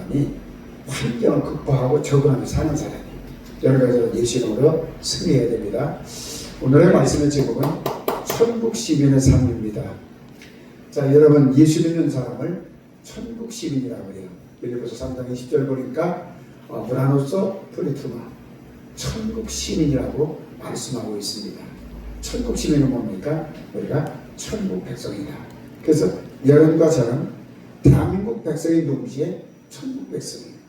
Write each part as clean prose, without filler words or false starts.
사람이 환경을 극복하고 적응하며 사는 사람이 여러 가지로 예수 이름으로 승리해야 됩니다. 오늘의 말씀의 제목은 천국 시민의 삶입니다. 자, 여러분 예수 믿는 사람을 천국 시민이라고 해요. 빌립보서 3장 20절 보니까 브라노소 프리투마 천국 시민이라고 말씀하고 있습니다. 천국 시민은 뭡니까? 우리가 천국 백성이다. 그래서 여러분과 저는 대한민국 백성의 동시에 천국 백성이에요.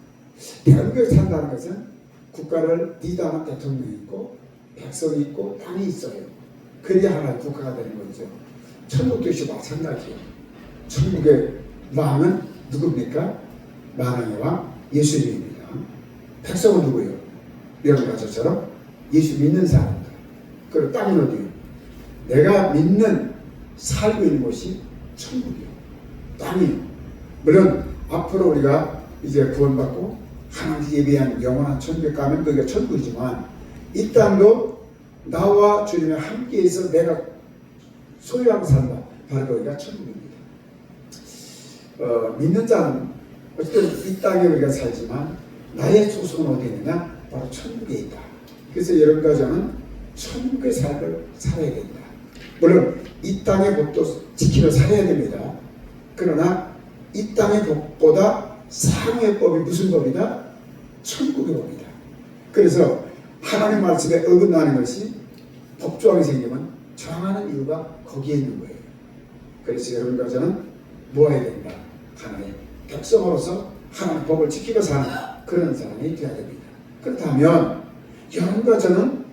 대한민국에 산다는 것은 국가를 리더하는 대통령이 있고 백성이 있고 땅이 있어요. 그래야 하나의 국가가 되는 거죠. 천국도 역시 마찬가지예요. 천국의 왕은 누굽니까? 만왕의 왕 예수님입니다. 백성은 누구예요? 여러분과 저처럼 예수 믿는 사람들. 그리고 땅은 어디요? 내가 믿는 살고 있는 곳이 천국이요. 땅이요. 물론 앞으로 우리가 이제 구원받고 하나님 예비한 영원한 천국에 가면 거기가 천국이지만 이 땅도 나와 주님이 함께해서 내가 소유하고 산다. 바로 거기가 천국입니다. 믿는 자는 어쨌든 이 땅에 우리가 살지만 나의 소속은 어디에 있느냐? 바로 천국에 있다. 그래서 여러분과 저는 천국의 삶을 살아야 된다. 물론 이 땅의 복도 지키며 살아야 됩니다. 그러나 이 땅의 복보다 상의 법이 무슨 법이다? 천국의 법이다. 그래서 하나님 말씀에 어긋나는 것이 법조항이 생기면 정하는 이유가 거기에 있는 거예요. 그래서 여러분과 저는 뭐 해야 된다? 하나님의 백성으로서 하나님의 법을 지키고 사는 그런 사람이 되어야 됩니다. 그렇다면 여러분과 저는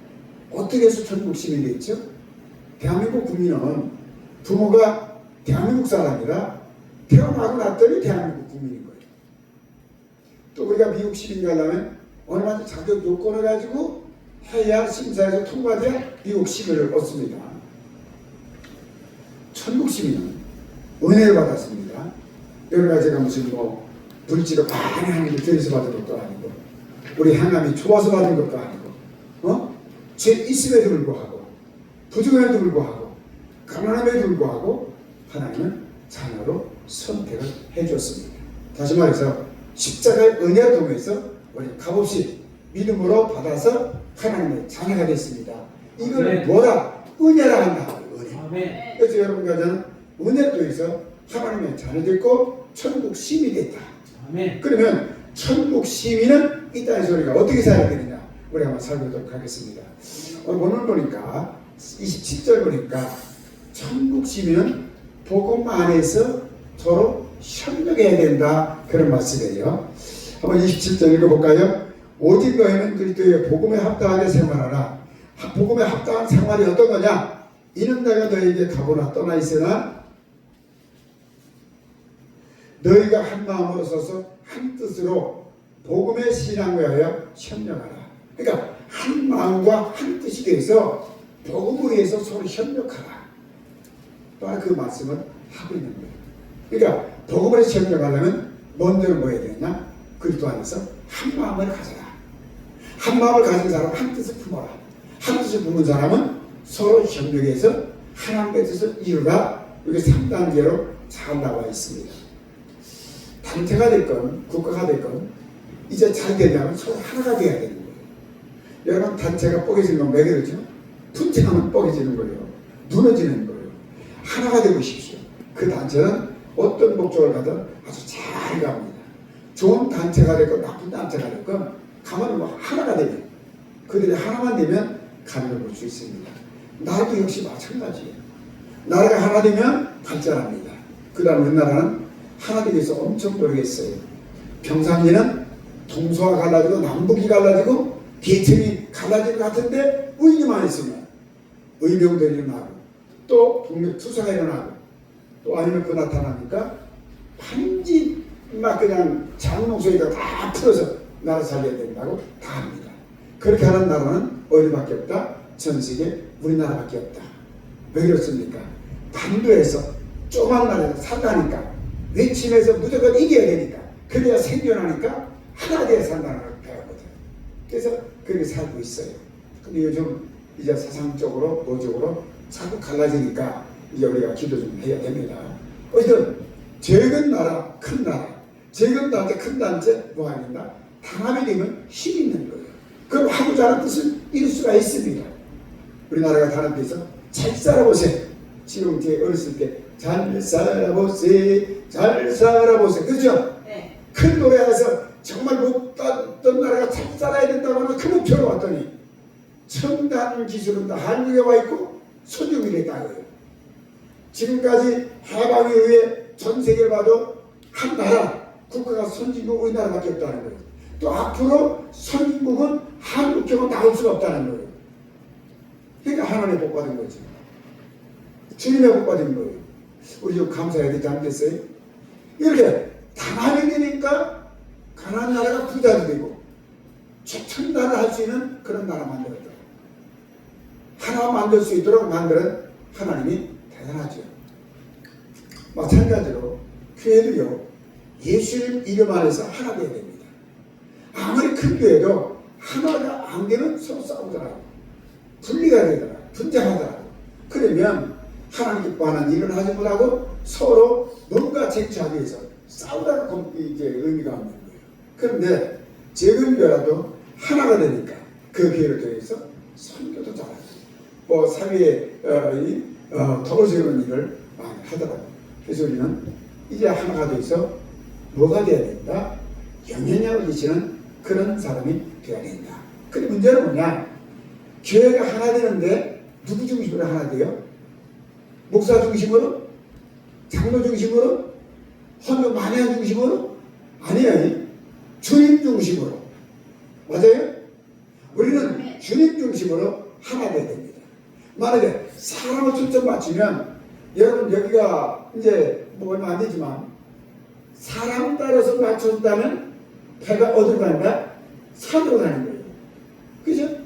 어떻게 해서 천국 시민이 되겠죠? 대한민국 국민은 부모가 대한민국 사람이라 태어나고 났더니 대한민국 국민인 거예요. 또 우리가 미국 시민 가려면 어느 정도 자격 요건을 가지고 해야 심사에서 통과돼야 미국 시민을 얻습니다. 천국 시민은 은혜를 받았습니다. 여러 가지가 무슨 물질을 많이 하는 게 들여서 받은 것도 아니고 우리 행함이 좋아서 받은 것도 아니고 죄 있음에도 불구하고 부족함에도 불구하고 가난함에도 불구하고 하나님은 자녀로 선택을 해줬습니다. 다시 말해서 십자가의 은혜를 통해서 우리 값없이 믿음으로 받아서 하나님의 자녀가 됐습니다. 이걸 뭐라? 은혜라 한다. 은혜. 그래서 여러분과 저는 은혜를 통해서 하나님의 자녀 됐고 천국 시민이 됐다. 그러면 천국 시민은 이 땅에서 우리가 어떻게 살아야 되느냐? 우리 한번 살펴보도록 하겠습니다. 오늘 보니까 27절 보니까 천국 시민은 복음 안에서 서로 협력해야 된다. 그런 말씀이에요. 한번 27절 읽어볼까요? 오직 너희는 그리스도의 복음에 합당하게 생활하라. 복음에 합당한 생활이 어떤 거냐? 이는 내가 너희에게 가보나 떠나 있으나 너희가 한 마음으로 서서 한 뜻으로 복음의 신앙을 위하여 협력하라. 그러니까 한 마음과 한 뜻이 돼서 복음을 위해서 서로 협력하라. 바로 그 말씀을 하고 있는 거예요. 그러니까 복음을 위해서 협력하려면 먼저는 뭐 해야 되냐? 그리스도 안에서 한 마음을 가져라. 한 마음을 가진 사람은 한 뜻을 품어라. 한 뜻을 품은 사람은 서로 협력해서 하나님의 뜻을 이루라. 이게 3단계로 잘 나와 있습니다. 단체가 됐건 국가가 됐건 이제 잘 되려면 서로 하나가 돼야 되는 거예요. 여러분 단체가 뻐개지는 건 왜 그러죠? 분쟁하면 뻐개지는 거예요. 무너지는 거예요. 하나가 되고 싶으시오. 그 단체는 어떤 목적을 가든 아주 잘 갑니다. 좋은 단체가 됐건 나쁜 단체가 됐건 가만히 하나가 되면 그들이 하나만 되면 가능을 볼 수 있습니다. 나라도 역시 마찬가지예요. 나라가 하나 되면 발전합니다. 그 다음 우리나라는 하나 되기 위해서 엄청 노력했어요. 평상시는 동서가 갈라지고 남북이 갈라지고 계층이 갈라지는 것 같은데 의기만 있으면 의병들이 일어나고 또 독립투사가 일어나고 또 아니면 그 나타나니까 반지 막 그냥 장롱소리가 다 풀어서 나라 살려야 된다고 다 합니다. 그렇게 하는 나라는 어디밖에 없다? 전 세계 우리나라밖에 없다. 왜 그렇습니까? 반도에서 조그만 나라에서 살다니까 외침에서 무조건 이겨야 되니까 그래야 생존하니까 하나 되어 산다는 걸 배웠거든. 그래서 그렇게 살고 있어요. 근데 요즘 이제 사상적으로 뭐적으로 자꾸 갈라지니까 이제 우리가 기도 좀 해야 됩니다. 어쨌든 적은 나라, 큰 나라 지금 단체, 큰 단체, 뭐 아닌가? 단합이 되면 힘이 있는 거예요. 그럼 하고자 하는 뜻을 이룰 수가 있습니다. 우리나라가 단합돼서 잘 살아보세요. 지금 제 어렸을 때 잘 살아보세요, 잘 살아보세요. 그렇죠? 네. 큰 노래에서 정말 못했던 나라가 잘 살아야 된다고 하는 그 목표로 왔더니 첨단 기술은 다 한국에 와 있고 선진국에 있다고요. 지금까지 해방 이후에 전 세계를 봐도 한 나라, 국가가 선진국 우리나라밖에 없다는 거예요. 또 앞으로 선진국은 한국처럼 나올 수가 없다는 거예요. 그러니까 하나님의 복 받은 거지. 주님의 복 받은 거예요. 우리 좀 감사해야 되지 않겠어요? 이렇게 단합이 되니까 가난한 나라가 부자도 되고 최첨단을 할 수 있는 그런 나라 만들었다. 하나 만들 수 있도록 만드는 하나님이 대단하죠. 마찬가지로 교회도요, 예수님 이름 안에서 하나 되어야 됩니다. 아무리 큰 교회도 하나가 안 되면 서로 싸우더라고요. 분리가 되더라고요. 분쟁하더라고요. 그러면 하나님 기뻐하는 일을 하지 못하고 서로 뭔가 쟁취하기 위해서 싸우다가 이제 의미가 없는 거예요. 그런데 재건교회라도 하나가 되니까 그 교회를 통해서 선교도 잘하고 뭐 사회에 덕을 세우는 일을 많이 하더라고요. 그래서 우리는 이제 하나가 돼서 뭐가 돼야 된다? 영향력을 미치는 그런 사람이 돼야 된다. 근데 문제는 뭐냐? 교회가 하나 되는데 누구 중심으로 하나 돼요? 목사 중심으로? 장로 중심으로? 헌금 많이 한 중심으로? 아니에요. 주님 중심으로. 맞아요? 우리는 주님 중심으로 하나 돼야 됩니다. 만약에 사람을 초점 맞추면 여러분 여기가 이제 뭐 얼마 안 되지만 사람 따라서 맞춘다면 배가 어디로 간다? 산으로 가는 거예요. 그죠?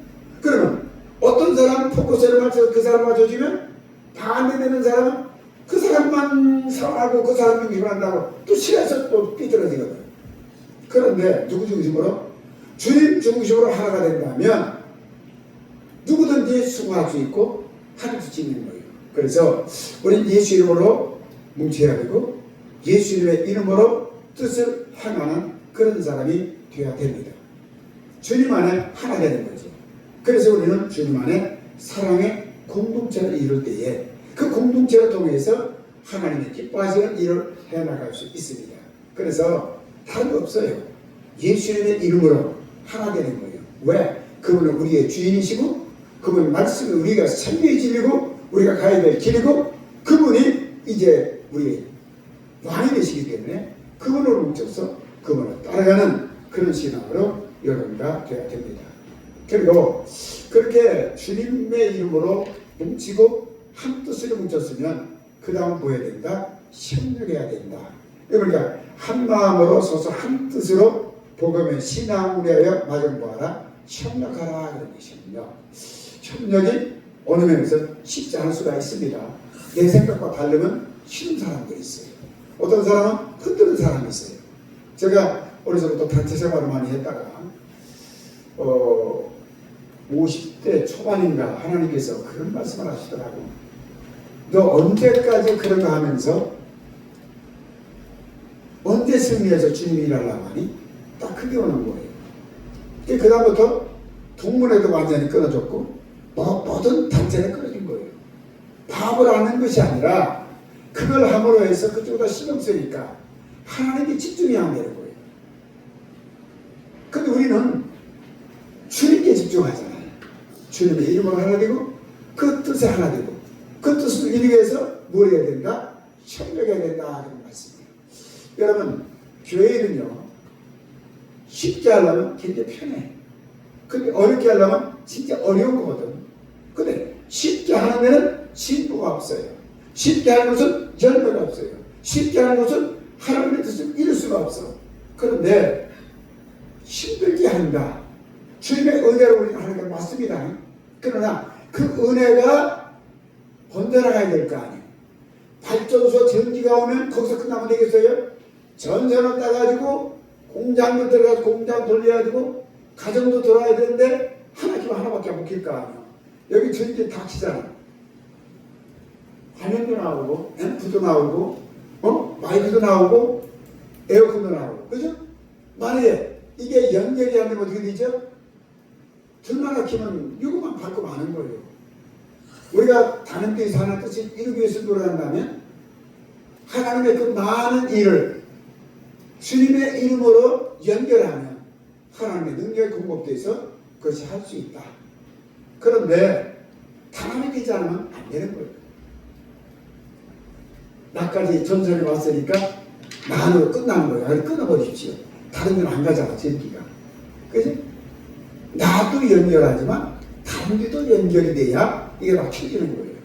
그러면 어떤 사람 포커스를 맞춰서 그 사람 맞춰주면 반대되는 사람은 그 사람만 사랑하고 그 사람 중심으로 한다고 또 싫어서 또 삐뚤어지거든. 그런데 누구 중심으로? 주님 중심으로 하나가 된다면 누구든지 수고할 수 있고 하늘 수 있는 거예요. 그래서 우리는 예수 이름으로 뭉쳐야 되고 예수님의 이름으로 뜻을 행하는 그런 사람이 되어야 됩니다. 주님 안에 하나 되는 거죠. 그래서 우리는 주님 안에 사랑의 공동체를 이룰 때에 그 공동체를 통해서 하나님의 기뻐하시는 일을 해나갈 수 있습니다. 그래서 다른 거 없어요. 예수님의 이름으로 하나 되는 거예요. 왜? 그분은 우리의 주인이시고 그분 말씀을 우리가 생명의 진리고 우리가 가야 될 길이고 그분이 이제 우리의 왕이 되시기 때문에 그분으로 뭉쳐서 그분을 따라가는 그런 신앙으로 여러분과 되어야 됩니다. 그리고 그렇게 주님의 이름으로 뭉치고 한 뜻으로 뭉쳤으면 그 다음 뭐 해야 된다? 협력해야 된다. 그러니까 한 마음으로 서서 한 뜻으로 복음의 신앙을 위하여 마련보아라. 협력하라. 그런 것이거든요. 협력이 어느 면에서 쉽지 않을 수가 있습니다. 내 생각과 다르면 싫은 사람도 있어요. 어떤 사람은 흔드는 사람이 있어요. 제가 어려서부터 단체 생활을 많이 했다가 50대 초반인가 하나님께서 그런 말씀을 하시더라고. 너 언제까지 그런 거 하면서 언제 승리해서 주님이 일하려고 하니? 딱 그게 오는 거예요. 그 다음부터 동문회도 완전히 끊어졌고 모든 단체는 끊어진 거예요. 밥을 하는 것이 아니라 그걸 함으로 해서 그쪽으로 신경 쓰니까 하나님께 집중이 안 되는 거예요. 근데 우리는 주님께 집중하잖아요. 주님의 이름으로 하나 되고 그 뜻에 하나 되고 그 뜻을 이루기 위해서 뭘 해야 된다? 협력해야 된다 그런 말씀이에요. 여러분 교회는요 쉽게 하려면 굉장히 편해. 근데 어렵게 하려면 진짜 어려운 거거든. 근데 쉽게 하는 데는 진보가 없어요. 쉽게 하는 것은 열매가 없어요. 쉽게 하는 것은 하나님의 뜻을 이룰 수가 없어. 그런데 힘들게 한다. 주님의 은혜로 우리가 하는 건 맞습니다. 그러나 그 은혜가 번져나가야 될 거 아니에요. 발전소 전기가 오면 거기서 끝나면 되겠어요? 전선을 따가지고 공장도 들어가서 공장 돌려야 되고 가정도 돌아야 되는데 하나밖에 못 킬 거 아니에요. 여기 전기 다 키잖아. 화면도 나오고 앰프도 나오고 마이크도 나오고 에어컨도 나오고, 그죠? 만약에 이게 연결이 안 되면 어떻게 되죠? 불만 키면 이거만 밟고 마는 거예요. 우리가 다른 데에 사는 뜻이 이루기 위해서 노력한다면 하나님의 그 많은 일을 주님의 이름으로 연결하면 하나님의 능력이 공급돼서 그것이 할 수 있다. 그런데 단합이 되지 않으면 안 되는 거예요. 나까지 전선에 왔으니까 나로 끝나는 거예요. 끊어버리십시오. 다른 데는 안 가잖아, 전기가. 그지? 나도 연결하지만 다른 데도 연결이 돼야 이게 맞춰지는 거예요.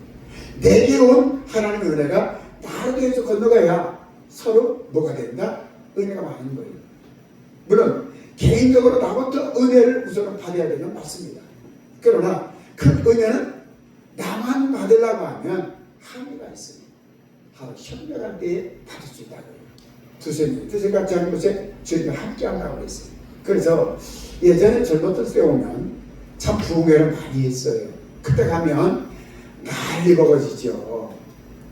내게 온 하나님의 은혜가 나로 대해서 건너가야 서로 뭐가 된다? 은혜가 많은 거예요. 물론 개인적으로 나부터 은혜를 우선 받아야 되는 건 맞습니다. 그러나 그 은혜는 나만 받으려고 하면 한계가 있어요. 바로 협력할 때에 받을 수 있다고요. 두세 같이 하는 곳에 저희가 함께 한다고 했어요. 그래서 예전에 젊었을 때 오면 참 부흥회를 많이 했어요. 그때 가면 난리 먹어지죠.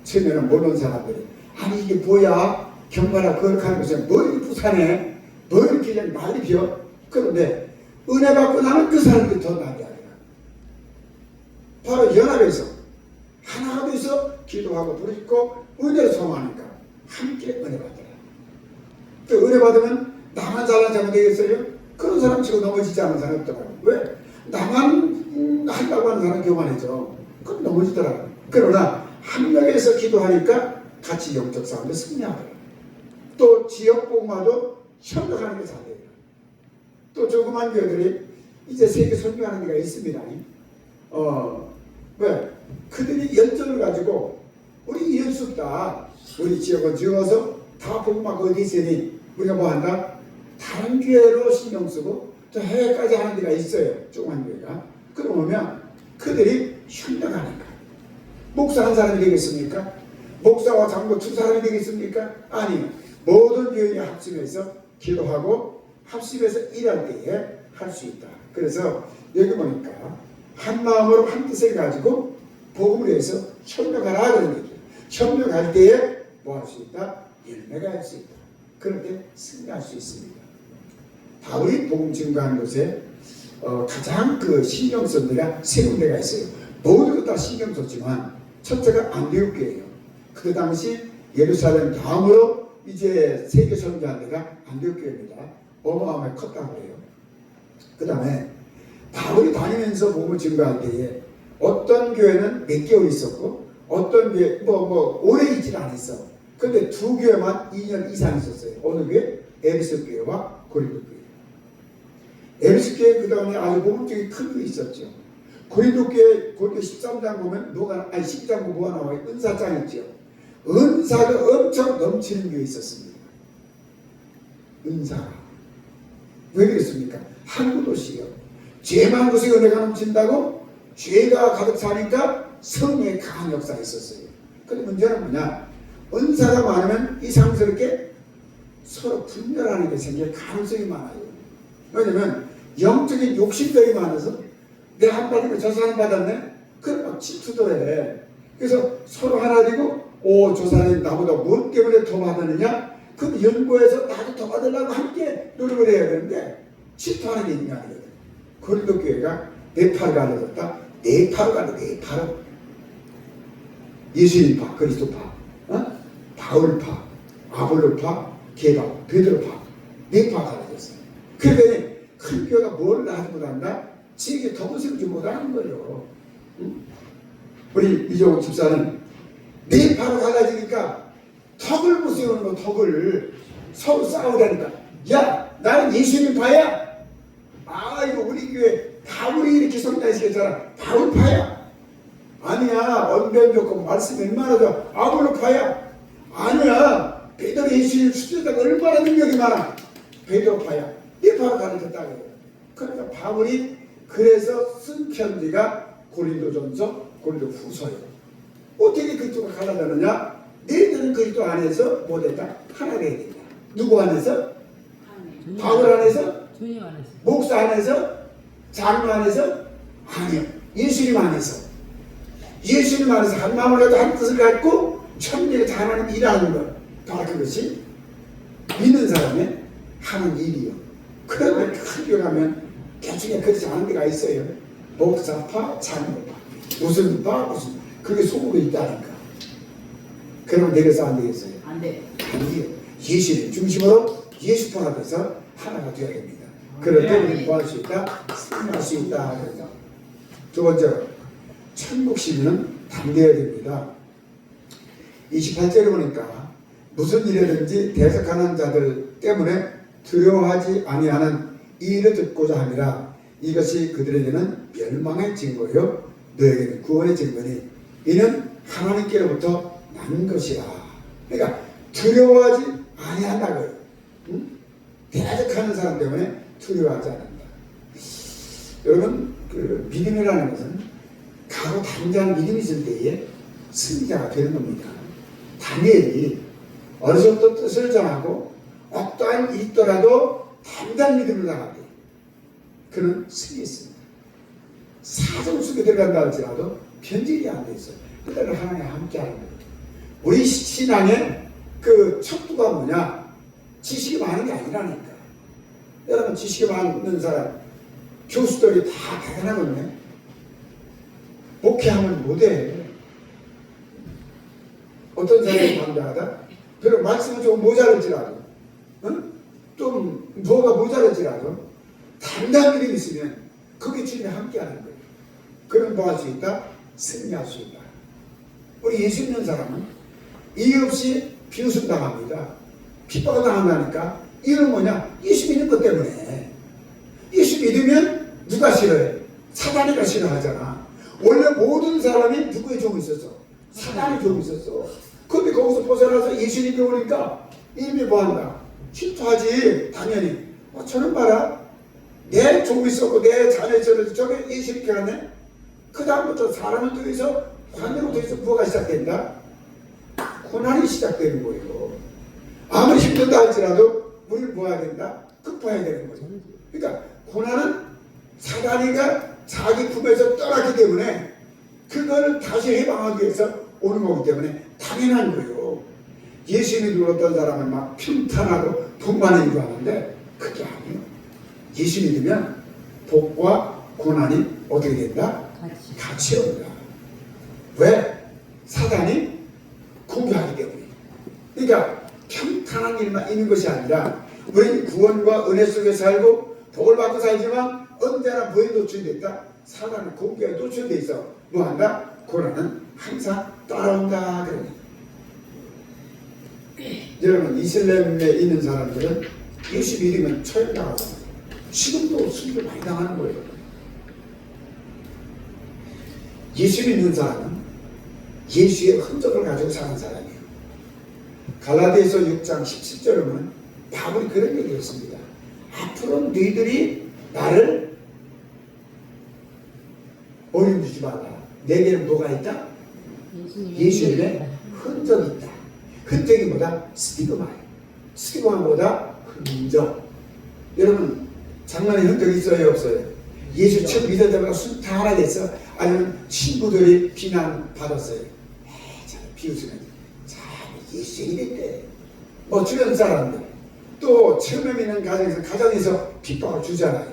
처음에는 모르는 사람들이 아니 이게 뭐야? 경마라 그걸 하는 곳에 뭐 이렇게 부산에 뭐 이렇게 그냥 난리 피워? 그런데 은혜 받고 나면 그 사람들이 더 난리야. 바로 연합에서 하나가 돼서 기도하고 부르짖고 은혜를 소망하니까 함께 은혜 받더라. 또 은혜 받으면 나만 잘난 자면 되겠어요? 그런 사람 치고 넘어지지 않은 사람이 없더라고요. 왜? 나만 하려고 하는 사람 교만해져. 그럼 넘어지더라고요. 그러나 합력해서 기도하니까 같이 영적 싸움에 승리하더라고요. 또 지역 복마도 협력하는 게 잘해요. 또 조그만 교회들이 이제 세계 선교하는 데가 있습니다. 왜? 그들이 열정을 가지고 우리 연습다 우리 지역을 지어서 다 복마 어디 있으니 우리가 뭐 한다? 다른 교회로 신경 쓰고 또 해외까지 하는 데가 있어요. 조그만 교회가. 그러면 그들이 협력하는 거야. 목사 한 사람이 되겠습니까? 목사와 장로 두 사람이 되겠습니까? 아니, 모든 교인이 합심해서 기도하고 합심해서 일할 때에 할 수 있다. 그래서 여기 보니까 한 마음으로 한 뜻을 가지고 복음을 위해서 협력하라 그런 얘기예요. 협력할 때에 뭐 할 수 있다? 열매가 할 수 있다. 그럴 때 승리할 수 있습니다. 바울이 복음 증거하는 곳에 가장 그 신경 쓴 데가 세 군데가 있어요. 모두 다 신경 썼지만 첫째가 안디옥교예요. 그 당시 예루살렘 다음으로 이제 세계 선교한 데가 안디옥교입니다. 어마어마하게 컸다고 해요. 그 다음에 바울이 다니면서 복음을 증거할 때에 어떤 교회는 몇 개월 있었고 어떤 교회 오래 있지는 않았어. 근데 두 교회만 2년 이상 있었어요. 어느 교회? 에베소 교회와 고린도 교회. 에베소 교회 그 다음에 아주 복음적인 큰 교회 있었죠. 고린도 교회 고린도 13장 보면 10장 보면 뭐가 나와요? 은사장 있죠. 은사가 엄청 넘치는 교회 있었습니다. 은사가 왜 그랬습니까? 한 곳이요. 죄만 곳에 은혜가 넘친다고 죄가 가득 차니까 성령의 강한 역사가 있었어요. 근데 문제는 뭐냐? 은사가 많으면 이상스럽게 서로 분열하는 게 생길 가능성이 많아요. 왜냐면 영적인 욕심들이 많아서 내 한 받으면 저 사람 받았네? 그럼 막 질투도 해. 그래서 서로 하나 되고 저 사람이 나보다 뭐 때문에 더 받았느냐? 그럼 연구해서 나도 더 받으려고 함께 노력을 해야 되는데 질투하는 게 인간이거든. 고린도 교회가 네파를 가르쳤다. 네파로 예수님파, 그리스도파, 바울파, 아볼로파, 게바, 베드로파, 네파 가르쳤어요. 그러더니 큰 교회가 뭘 하지 못한다? 지에게 덕을 세우지 못하는 거예요. 우리 이종욱 집사는 네파로 갈라지니까 덕을 못 세우는 거, 덕을 서로 싸우다니까. 야, 나는 예수님파야. 이거 우리 교회 바울이 이렇게 성장시켰잖아. 바울파야. 아니야, 언변 좋고 말씀 얼마나 좋아. 아볼로파야. 아니야, 베드로 예수님 수제자가 얼마나 능력이 많아. 베드로파야. 네파로 가르쳤다고 해요. 그러니까 바울이 그래서 쓴 편지가 고린도전서, 고린도후서예요. 어떻게 그쪽으로 갈라졌느냐? 너희들은 그리스도 안에서 못했다. 하나 되야 된다. 누구 안에서? 바울 안에서? 목사 안에서? 장로 안에서? 아니요. 예수님 안에서. 예수님 안에서 한 마음을 갖고 한 뜻을 갖고 천리를 다 하나님 일하는 것. 바로 그것이 믿는 사람이 하는 일이요. 그러면 큰 교회 가면 대충에 그렇지 않은 데가 있어요. 목사파, 장로파, 무슨 파, 무슨 그게 속으로 있다니까. 그러면 되겠어 안 되겠어요? 안 돼. 아니요. 예수님 중심으로 예수파가 돼서 하나가 되어야 됩니다. 그럴 때 우리는 뭐 할 수 있다? 승리할 수 있다. 그래서 두 번째로 천국 시민은 담대해야 됩니다. 28절에 보니까 무슨 일이든지 대적하는 자들 때문에 두려워하지 아니하는 이 일을 듣고자 함이라. 이것이 그들에게는 멸망의 증거요 너에게는 구원의 증거니 이는 하나님께로부터 난 것이라. 그러니까 두려워하지 아니한다고요. 응? 대적하는 사람 때문에 두려워하지 않는다. 여러분 그 믿음이라는 것은 가고 당장 믿음이 있을 때에 승리자가 되는 겁니다. 다니엘이 어느 정도 뜻을 정하고 어떠한 일이 있더라도 당장 믿음을 나가게 그는 승리했습니다. 사정 속에 들어간다 할지라도 변질이 안 돼 있어요. 그때는 하나님 함께 하는 거예요. 우리 신앙의 그 척도가 뭐냐? 지식이 많은 게 아니라니까. 여러분 지식이 많은 사람 교수들이 다 대단하거든요. 목회하면 못해. 어떤 사람이 반대하다? 비록 말씀은 좀 모자랄지라도 좀 뭐가 모자랄지라도 당장 믿음이 있으면 그게 주님이 함께 하는 거예요. 그럼 뭐 할 수 있다? 승리할 수 있다. 우리 예수 믿는 사람은 이유 없이 비웃음당합니다. 핍박을 당한다니까. 이유는 뭐냐? 예수 믿는 것 때문에. 예수 믿으면 누가 싫어해? 사단이가 싫어하잖아. 원래 모든 사람이 누구의 종이 있었어? 사단의 종이 있었어. 근데 거기서 벗어나서 예수님이 오니까 이미 뭐한다? 질투하지. 당연히. 저는 봐라. 내 종이 있었고 내 자녀 있었는데 저게 예수님께 갔네? 그 다음부터 사람을 통해서 관계로 통해서 뭐가 시작된다? 고난이 시작되는 거예요. 아무리 힘들다 할지라도 우리는 뭐 해야 된다? 극복해야 되는 거죠. 그러니까 고난은 사단이가 자기 품에서 떠났기 때문에 그걸 다시 해방하기 위해서 오는 거기 때문에 당연한 거예요. 예수 믿는 어떤 사람은 막 평탄하고 분만을 이루하는데 그게 아니에요. 예수 믿으면 복과 고난이 어떻게 된다? 같이 온다. 왜? 사단이 공격하기 때문에. 그러니까 평탄한 일만 있는 것이 아니라 우리는 구원과 은혜 속에 살고 복을 받고 살지만 언제나 뭐에 노출됐다? 사단의 공격에 노출돼 있어. 뭐한다? 고난은 항상 따라온다. 그러니 여러분 이슬람에 있는 사람들은 예수 믿으면 처형당하잖아요. 지금도 순교 많이 당하는 거예요. 예수 믿는 사람은 예수의 흔적을 가지고 사는 사람이에요. 갈라디아서 6장 17절에 보면 바울이 그런 얘기를 했습니다. 앞으로 너희들이 나를 어림 주지 마라. 내게는 뭐가 있다? 예수님의 흔적이 있다. 흔적이 뭐다? 스티그마예요. 스티그마보다 흔적. 여러분 장난의 흔적이 있어요? 없어요? 예수 처음 믿을 때마다 다 하나 됐어? 아니면 친구들이 비난받았어요? 잘 비웃으면 잘 예수 이랬대. 뭐 주변 사람들 또 처음에 믿는 가정에서 핍박을 주잖아요.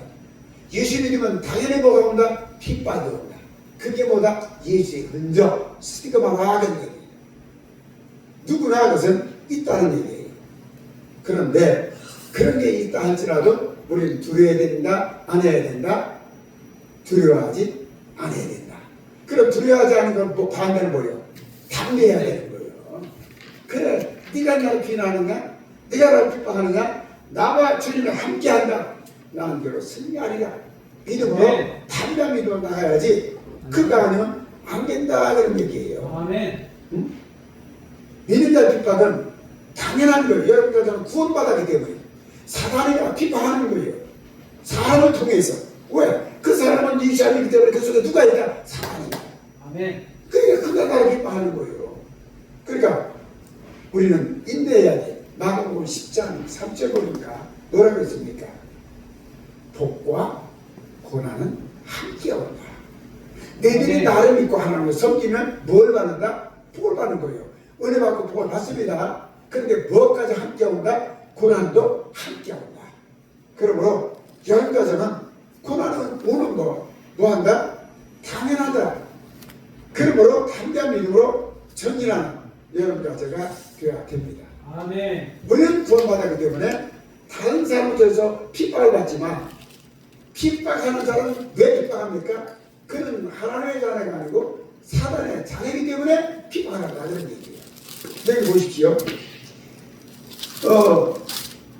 예수 믿으면 당연히 뭐가 온다? 핍박이 온다. 그게 뭐다? 예수의 흔적, 스티그마가 하는 얘기예요. 누구나 그것은 있다는 얘기예요. 그런데 그런 게 있다 할지라도 우리는 두려워야 된다? 안 해야 된다? 두려워하지 않아야 된다. 그럼 두려워하지 않은 건 뭐 반대는 뭐예요? 담대해야 되는 거예요. 그래, 네가 나를 비난하느냐? 네가 나를 핍박하느냐? 나와 주님이 함께한다. 나는 결국 승리하리라. 믿음으로 담대한 믿음으로 나가야지. 그거 아니면 안 된다 그런 얘기예요. 아멘. 응? 믿는 자 핍박은 당연한 거예요. 여러분들 저는 구원받았기 때문에 사단이가 핍박하는 거예요. 사람을 통해서. 왜? 그 사람은 네 시간이기 때문에 그 속에 누가 있다? 사단이다. 아멘. 그러니까 그가 나를 핍박하는 거예요. 그러니까 우리는 인내해야 돼. 마가복음 10장 3절 보니까 뭐라고 했습니까? 복과 고난은 함께 온다. 너희들이 나를 믿고 하나님을 섬기면 뭘 받는다? 복을 받는 거예요. 은혜 받고 복을 받습니다. 그런데 무엇까지 함께 온다? 고난도 함께 온다. 그러므로 여러분께서는 고난은 오는 거 뭐한다? 당연하다. 그러므로 담대한 믿음으로 전진하는 여러분과 제가 되어야 됩니다. 아멘. 우리는 구원받았기 때문에 다른 사람들에서 핍박을 받지만 핍박하는 사람은 왜 핍박합니까? 그는 하나님의 자녀가 아니고 사단의 자녀이기 때문에 핍박을 한다는 얘기예요. 여기 보십시오.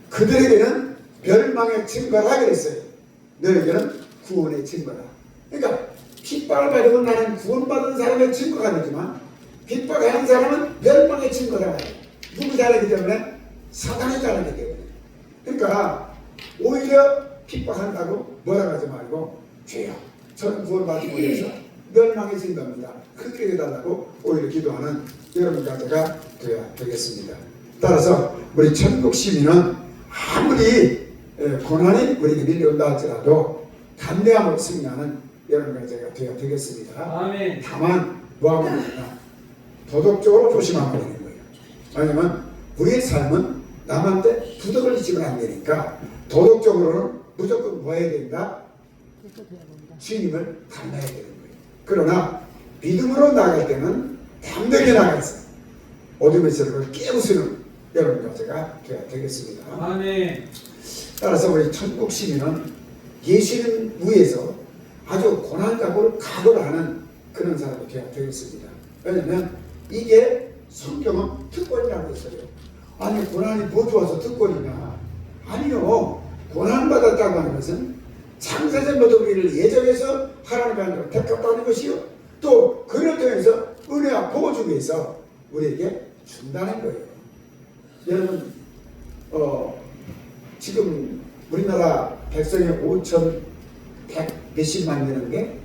그들에게는 멸망의 증거라 그랬어요. 너에게는 구원의 증거라. 그러니까 핍박을 받으면 나는 구원받은 사람의 증거가 되지만 핍박하는 사람은 멸망의 증거라. 누구 자녀이기 때문에? 사단의 자녀이기 때문에. 그러니까 오히려 핍박한다고 뭐라 하지 말고 죄야 저는 구원받지 못해서 멸망의 증거입니다. 그렇게 해달라고 오히려 기도하는 여러분과 제가 되어야 되겠습니다. 따라서 우리 천국 시민은 아무리 고난이 우리에게 밀려온다 할지라도 담대함으로 승리하는 여러분과 제가 되어야 되겠습니다. 아멘. 다만 뭐하면 되냐? 도덕적으로 조심하면 되는 거예요. 왜냐면 우리의 삶은 남한테 부덕을 지면 안 되니까 도덕적으로는 무조건 뭐 해야 된다? 주님을 닮아야 되는 거예요. 그러나 믿음으로 나갈 때는 담대하게 나가서 어둠의 세력을 깨부수는 여러분과 제가 되어야 되겠습니다. 아멘. 따라서 우리 천국 시민은 예수님 위에서 아주 고난각오를 각오를 하는 그런 사람이 되어야 되겠습니다. 왜냐하면 이게 성경은 특권이라고 했어요. 아니 고난이 뭐 좋아서 특권이냐? 아니요. 고난받았다고 하는 것은 창세전부터 우리를 예정해서 하나님의 안으로 택했다는 것이요. 또 그를 통해서 은혜와 복을 주기 위해서 우리에게 준다는 거예요. 여러분 지금 우리나라 백성이 5,100 몇십만 되는 게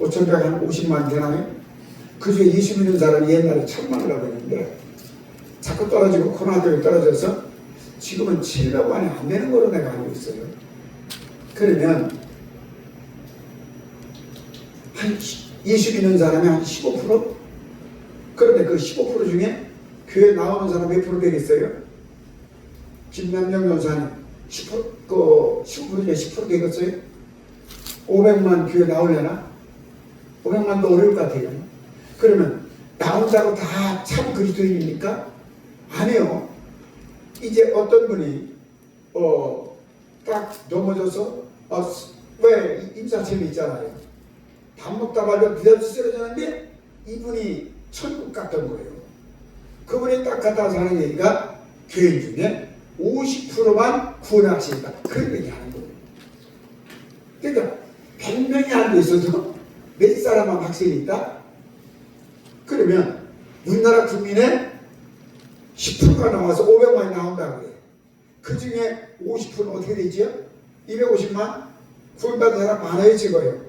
5,150만 되나요? 그 중에 20 million 사람이 옛날에 1,000만이라고 했는데 자꾸 떨어지고 코로나 때문에 떨어져서 지금은 700만이 안 되는 거로 내가 알고 있어요. 그러면 한 20 million 사람이 한 15%? 그런데 그 15% 중에 교회 나오는 사람 몇 프로 되겠어요? 김남정 전사님 10%, 그 15% 중에 10% 되겠어요? 500만 교회 나오려나? 500만도 어려울 것 같아요. 그러면 나온다고 다 참 그리스도인입니까? 아니요. 이제 어떤 분이 딱 넘어져서 왜 임사체험이 있잖아요. 밥 먹다 말고 부담스 쓰러졌는데 이분이 천국 갔던 거예요. 그분이 딱 갔다 와서 하는 얘기가 교인 중에 50%만 구원하신다. 그런 얘기 하는 거예요. 그러니까 100명이 알고 있어도 몇 사람만 확신이 있다? 그러면 우리나라 국민의 10%가 나와서 500만이 나온다고 그래요. 그 중에 50%는 어떻게 되지요? 250만? 구원받은 사람 많아요, 지금요.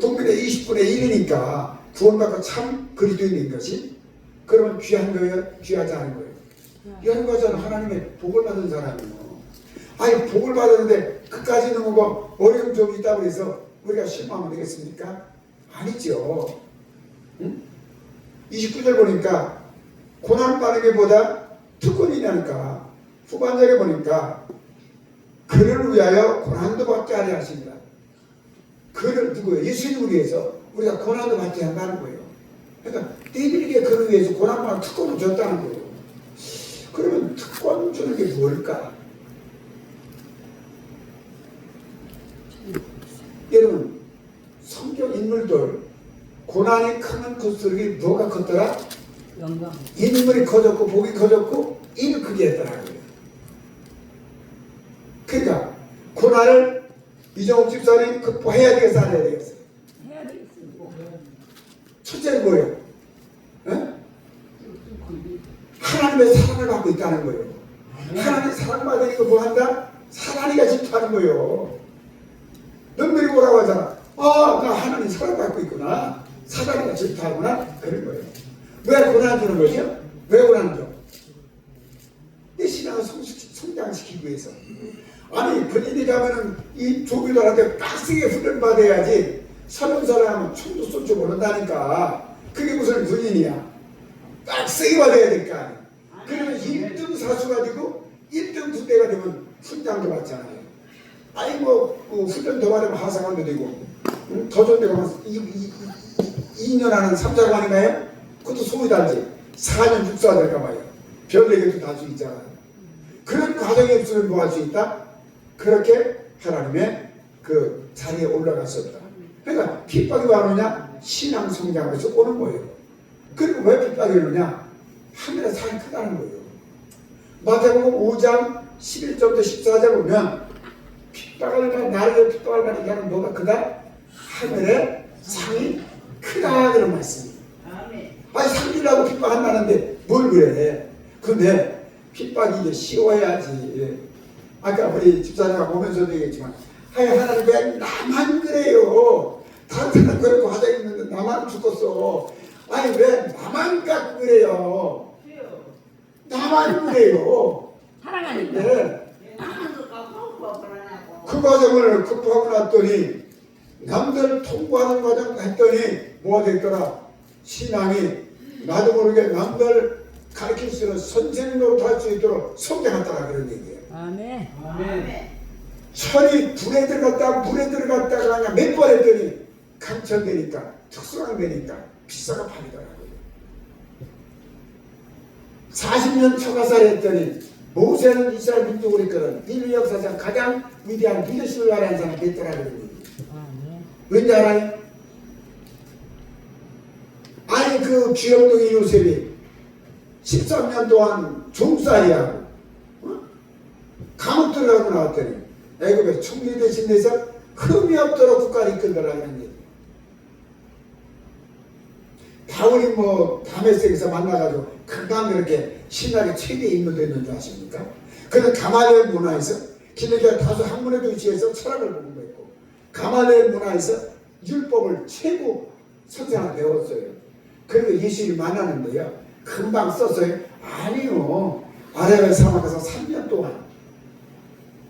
국민의 20분의 1이니까 구원받고 참 그리스도인인 것이 그러면 귀한 거예요? 귀하지 않은 거예요? 귀한 거잖아. 하나님의 복을 받은 사람이요. 아니 복을 받았는데 그까지 넘어가 어려운 점이 있다고 해서 우리가 실망하면 되겠습니까? 아니죠. 응? 29절 보니까 고난 받는 게 보다 특권이냐니까 후반절에 보니까 그를 위하여 고난도 받게 하려 하십니다. 그를 누구예요? 예수님을 위해서 우리가 고난도 받게 한다는 거예요. 그러니까 데이비드에게 그를 위해서 고난받는 특권을 줬다는 거예요. 그러면 특권 주는 게 뭘까? 여러분 성경 인물들 고난이 크면 클수록 뭐가 컸더라? 영광. 인물이 커졌고 복이 커졌고 일을 크게 했더라고요. 그러니까 고난을 이정욱 집사님 극복해야 되겠어 안 해야 되겠어? 해야 되겠습니다. 첫째는 뭐예요? 에? 하나님의 사랑을 받고 있다는 거예요. 하나님의 사랑받으니까 뭐 한다? 사랑이가 질투하는 거예요. 너희들이 뭐라고 하잖아. 나 하나님 사랑받고 있구나. 사랑이가 질투하구나. 그런 거예요. 왜 고난 주는 거죠? 왜 고난 줘? 내 신앙을 성장시키기 위해서. 아니 본인이 가면은 이 조교들한테 빡세게 훈련받아야지 서른 사람은 총도 쏠 줄 모른다니까. 그게 무슨 군인이야. 빡세게 받아야 될 거 아니야. 그러면 1등 사수가 되고 1등 부대가 되면 훈장도 받잖아요. 아니 훈련 더 받으면 하사관도 되고 더 좋은 데 가면 2년 하는 3사관인가요? 그것도 소위 달지. 4년 육사가 될까 봐요. 별 4개도 달 수 있잖아요. 그런 과정이 없으면 뭐 할 수 있다? 그렇게 하나님의 그 자리에 올라갈 수 없다. 그러니까 핍박이 왜 오느냐? 신앙 성장에서 오는 거예요. 그리고 왜 핍박이 오느냐? 하늘의 상이 크다는 거예요. 마태복음 5장 11절부터 14절 보면 핍박을 받는 나를 핍박을 받는 자는 뭐가 크다? 하늘의 상이 크다 그런 말씀이에요. 아니 상 주려고 핍박한다는데 뭘 그래? 근데 핍박이 이제 쉬워야지. 아까 우리 집사님과 보면서도 얘기했지만 하나님 왜 나만 그래요? 다른 사람 그렇고 하자 있는데 나만 죽었어. 아니 왜 나만 갖고 그래요? 나만 그래요. 사랑하니까. 네. 그 과정을 극복하고 났더니 남들 통과하는 과정 했더니 뭐가 됐더라? 신앙이 나도 모르게 남들 가르칠 수 있는 선생님으로 할 수 있도록 성장했다라 그런 얘기예요. 아멘. 아멘. 철이 불에 들어갔다가 그냥 몇 번 했더니 강철되니까 특수강되니까 비싸가 팔리더라고요. 40년 초가살 했더니 모세는 이스라엘 민족을 이끌은 인류 역사상 가장 위대한 리더십을 말하는 사람이 됐더라 그런 얘기예요. 왠지 알아요? 아니 그 귀염둥이 요셉이 13년 동안 종살이하고 감옥 들어가고 나왔더니 애굽의 총리 대신 내서 흠이 없도록 국가를 이끌더라는 얘기. 바울이 다메섹에서 만나가지고 금방 그렇게 신학의 최대 인물도 있는 줄 아십니까? 그는 가말리엘 문화에서 기독교 다수 학문에도 위치해서 철학을 공부했고 가말리엘 문화에서 율법을 최고 선생을 배웠어요. 그리고 예수를 만나는데요. 금방 썼어요. 아니요. 아라비아 사막에서 3년 동안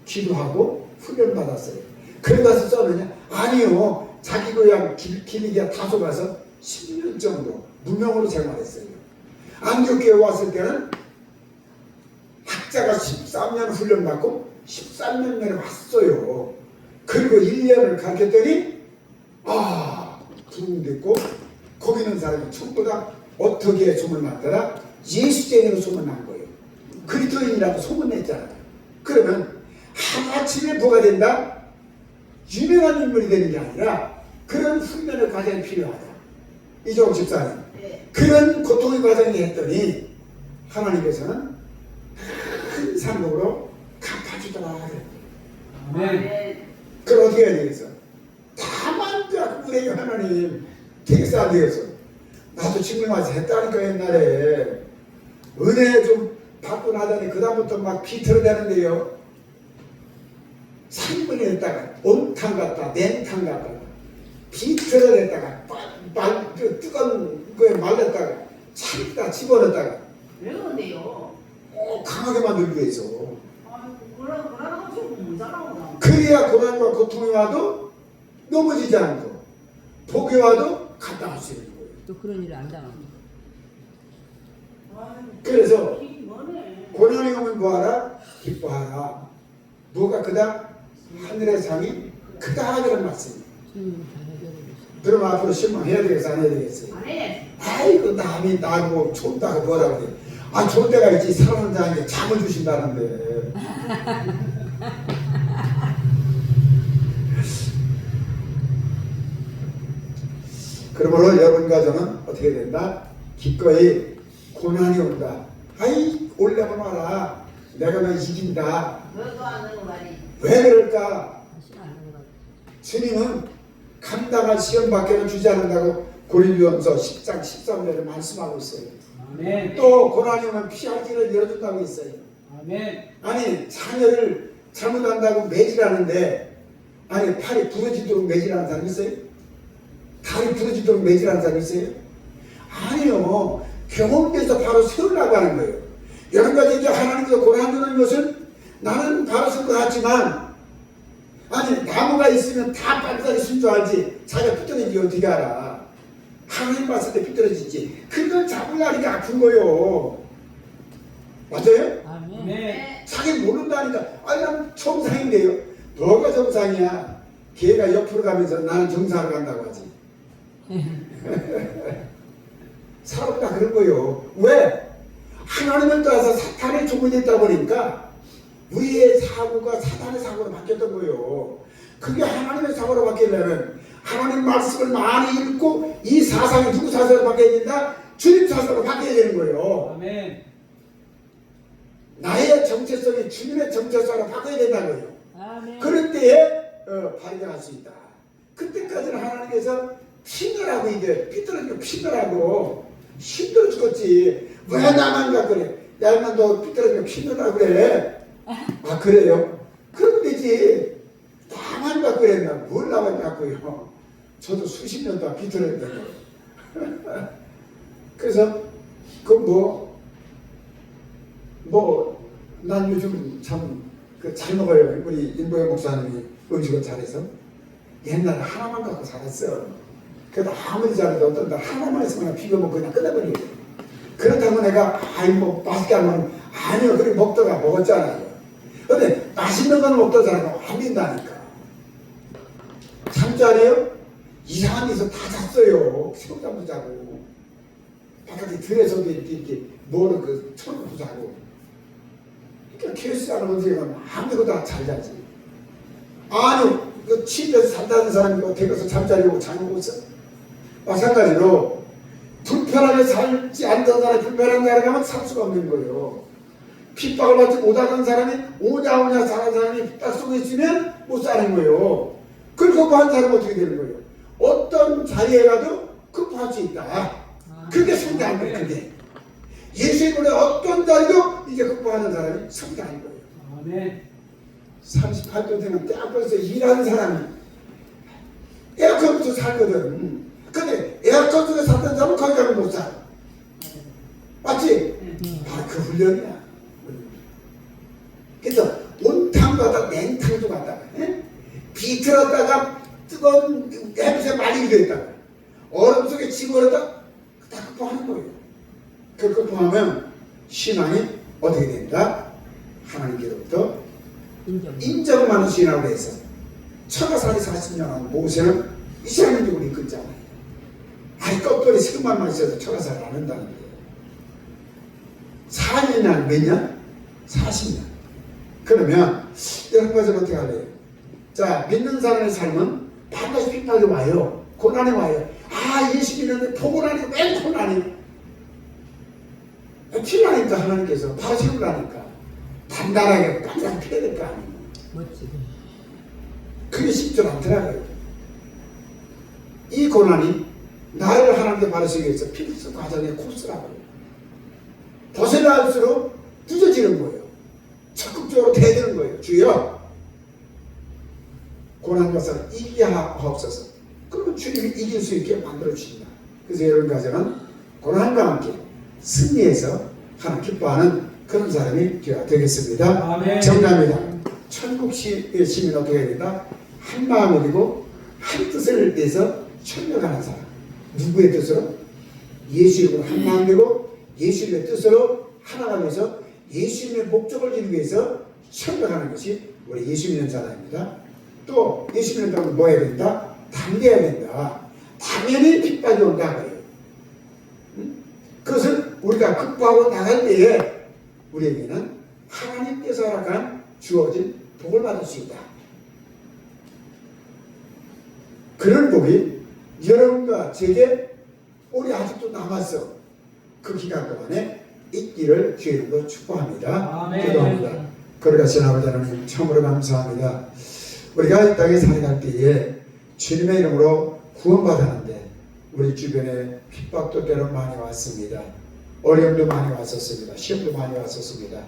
기도하고 훈련받았어요. 그러다서 써느냐? 아니요. 자기 고향 기리기아 다소 가서 10년 정도 무명으로 생활했어요. 안디옥교에 왔을 때는 학자가 13년 훈련받고 13년 내에 왔어요. 그리고 1년을 가르쳤더니 부흥됐고 거기 있는 사람이 전부 다 어떻게 소문났더라? 예수쟁이로 소문난 거예요. 그리스도인이라고 소문냈잖아요. 그러면 하나쯤에 뭐가 된다? 유명한 인물이 되는 게 아니라 그런 훈련의 과정이 필요하다. 이종욱 집사님. 그런 고통의 과정이 했더니 하나님께서는 큰 상급으로 갚아주더라. 아멘. 그럼 어떻게 해야 되겠어? 다만 갖고 그래요 하나님. 되겠어 안 되겠어? 나도 증명 와서 했다니까 옛날에. 은혜 좀 받고 나더니 그 다음부터 막 비틀어대는데요. 3분이 했다가 온탕 갔다 냉탕 갔다가 비틀어댔다가 뜨거운 거에 말렸다가 차리다 집어넣었다가 왜 그런데요? 강하게 만들기 위해서. 그러나 혹시 모자라고. 그래야 고난과 고통이 와도 넘어지지 않고 복이 와도 갔다 올 수 있는 거예요. 또 그런 일을 안 당합니다. 그래서 고난이 오면 뭐하라? 기뻐하라. 뭐가 크다? 하늘의 상이 크다 그런 말씀이에요. 그럼 앞으로 실망해야 되겠어 안 해야 되겠어요? 안 해. 아이고 남이 나고 좋다고 뭐라 그래. 좋을 때가 있지. 사랑하는 자에게 잠을 주신다는데. 그러므로 여러분 가정은 어떻게 된다? 기꺼이 고난이 온다. 아이 올려고 마라. 내가 너 이긴다. 너도 안 하는 말이. 왜 그럴까? 주님은 감당할 시험밖에는 주지 않는다고 고린도전서 10장 13절에 말씀하고 있어요. 아멘. 또 고난이 오면 피할 길을 열어준다고 있어요. 아멘. 아니 자녀를 잘못한다고 매질하는데 팔이 부러지도록 매질하는 사람 있어요? 다리 부러지도록 매질하는 사람 있어요? 아니요. 경험돼서 바로 세우려고 하는 거예요. 여러 가지 이제 하나님께서 고난 주는 것은 나는 바로 쓸 것 같지만 나무가 있으면 다 빤싸게 쓸 줄 알지. 자기가 삐뚤어지지 어떻게 알아. 하나님 봤을 때 삐뚤어지지. 그걸 잡으려니까 아픈 거요. 맞아요? 아멘. 아멘. 자기 모른다니까. 아니 난 정상인데요. 너가 정상이야. 걔가 옆으로 가면서 나는 정상으로 간다고 하지. 사람다 그런 거요. 왜? 하나님을 따라서 사탄의 종이 됐다 보니까 우리의 사고가 사탄의 사고로 바뀌었던 거예요. 그게 하나님의 사고로 바뀌려면 하나님 말씀을 많이 읽고 이 사상이 누구 사상으로 바뀌어야 된다? 주님 사상으로 바뀌어야 되는 거예요. 아멘. 나의 정체성이 주님의 정체성으로 바뀌어야 된다는 거예요. 아멘. 그럴 때에 발견할 수 있다. 그때까지는 하나님께서 피너라고 이제 삐뚤어지고 피너라고 힘들어 죽었지. 왜 나만 가 그래? 야 인마 너 삐뚤어지고 피너라고 그래? 아 그래요? 그러면 되지. 나만 가 그랬나? 뭘 나만 갖고요? 저도 수십 년 동안 삐뚤어졌다고. 그래서 난 요즘 참 잘 먹어요. 우리 임보영 목사님이 음식을 잘해서 옛날에 하나만 갖고 살았어. 그래도 아무리 잘해도 어떤 날 하나만 있으면 비벼 먹고 그냥 끝내버려요. 그렇다고 내가 뭐 맛있게 하면 아니요. 그렇게 먹다가 먹었잖아요. 근데 맛있는 건 먹다 사람은 안 된다니까. 잠자리요? 이상한 데서 다 잤어요. 새우잠도 자고 바깥에 들에서도 이렇게 뭐를 쳐놓고 자고. 그러니까 케이스하는 어떻게 가면 아무데나 잘 자지. 아니 그 침대에서 산다는 사람이 어떻게 가서 잠자리 오고 잠을 못 자. 마찬가지로 불편하게 살지 않던 사람이 불편한 나라 가면 살 수가 없는 거예요. 핍박을 받지 못하는 사람이 오냐 사는 사람이 핍박 속에 있으면 못 사는 거예요. 그걸 극복한 사람은 어떻게 되는 거예요? 어떤 자리에 가도 극복할 수 있다. 그게 성장한 거예요. 그게 예수님의 어떤 자리도 이제 극복하는 사람이 성장한 거예요. 아멘. 38도 되면 대학교에서 일하는 사람이 에어컨부터 살거든. 근데 에어컨 속에 살던 사람은 거기 가면 못 살아. 맞지? 아, 그 훈련이야. 그래서 온탕 가다가 냉탕도 갔다가 비틀었다가 뜨거운 햇빛에 많이 일어있다가 얼음 속에 집어넣었다 다 극복하는 거예요. 그 극복하면 신앙이 어떻게 된다? 하나님께로부터 인정받는 신앙으로 해서 처가살이 40년 한 모세는 이스라엘 민족을 이끌잖아요. 아니 껍데기 색만만 있어도 처가살을 안 한다는 거예요. 4년이나 몇 년? 40년. 그러면 여러 가지를 어떻게 할래요? 자, 믿는 사람의 삶은 반드시 핍박이 와요. 고난이 와요. 아, 예수 믿는데 복을 하니까 왜 고난이? 필요하니까 하나님께서 바로 세우라니까 단단하게 깜짝 피해야 될 거 아니에요. 멋지게. 그게 쉽지 않더라고요. 이 고난이 나를 하나님께 바르시기 위해서 필수 과정의 코스라고요. 벗어날수록 늦어지는 거예요. 적극적으로 대드는 거예요. 주여 고난 것을 이기게 하옵소서. 그러면 주님이 이길 수 있게 만들어 주신다. 그래서 여러분 가정은 고난과 함께 승리해서 하나님 기뻐하는 그런 사람이 되겠습니다. 아멘. 정답입니다. 천국 시민은 어떻게 해야 된다? 한 마음이고 한 뜻을 위해서 협력하는 사람. 누구의 뜻으로? 예수 이름으로 한 마음 되고 예수님의 뜻으로 하나가 돼서 예수님의 목적을 이루기 위해서 협력하는 것이 우리 예수 믿는 사람입니다. 또 예수 믿는 사람은 뭐 해야 된다? 담대해야 된다. 당연히 핍박이 온다고요. 그것을 우리가 극복하고 나갈 때에 우리에게는 하나님께서 허락한 주어진 복을 받을 수 있다. 그런 복이 여러분과 제게 우리 아직도 남았어. 그 기간 동안에 있기를 주님으로 축복합니다. 아멘. 기도합니다. 거룩하신 아버지 하나님 참으로 감사합니다. 우리가 이 땅에 살아갈 때에 주님의 이름으로 구원받았는데 우리 주변에 핍박도 때로 많이 왔습니다. 어려움도 많이 왔었습니다. 시험도 많이 왔었습니다.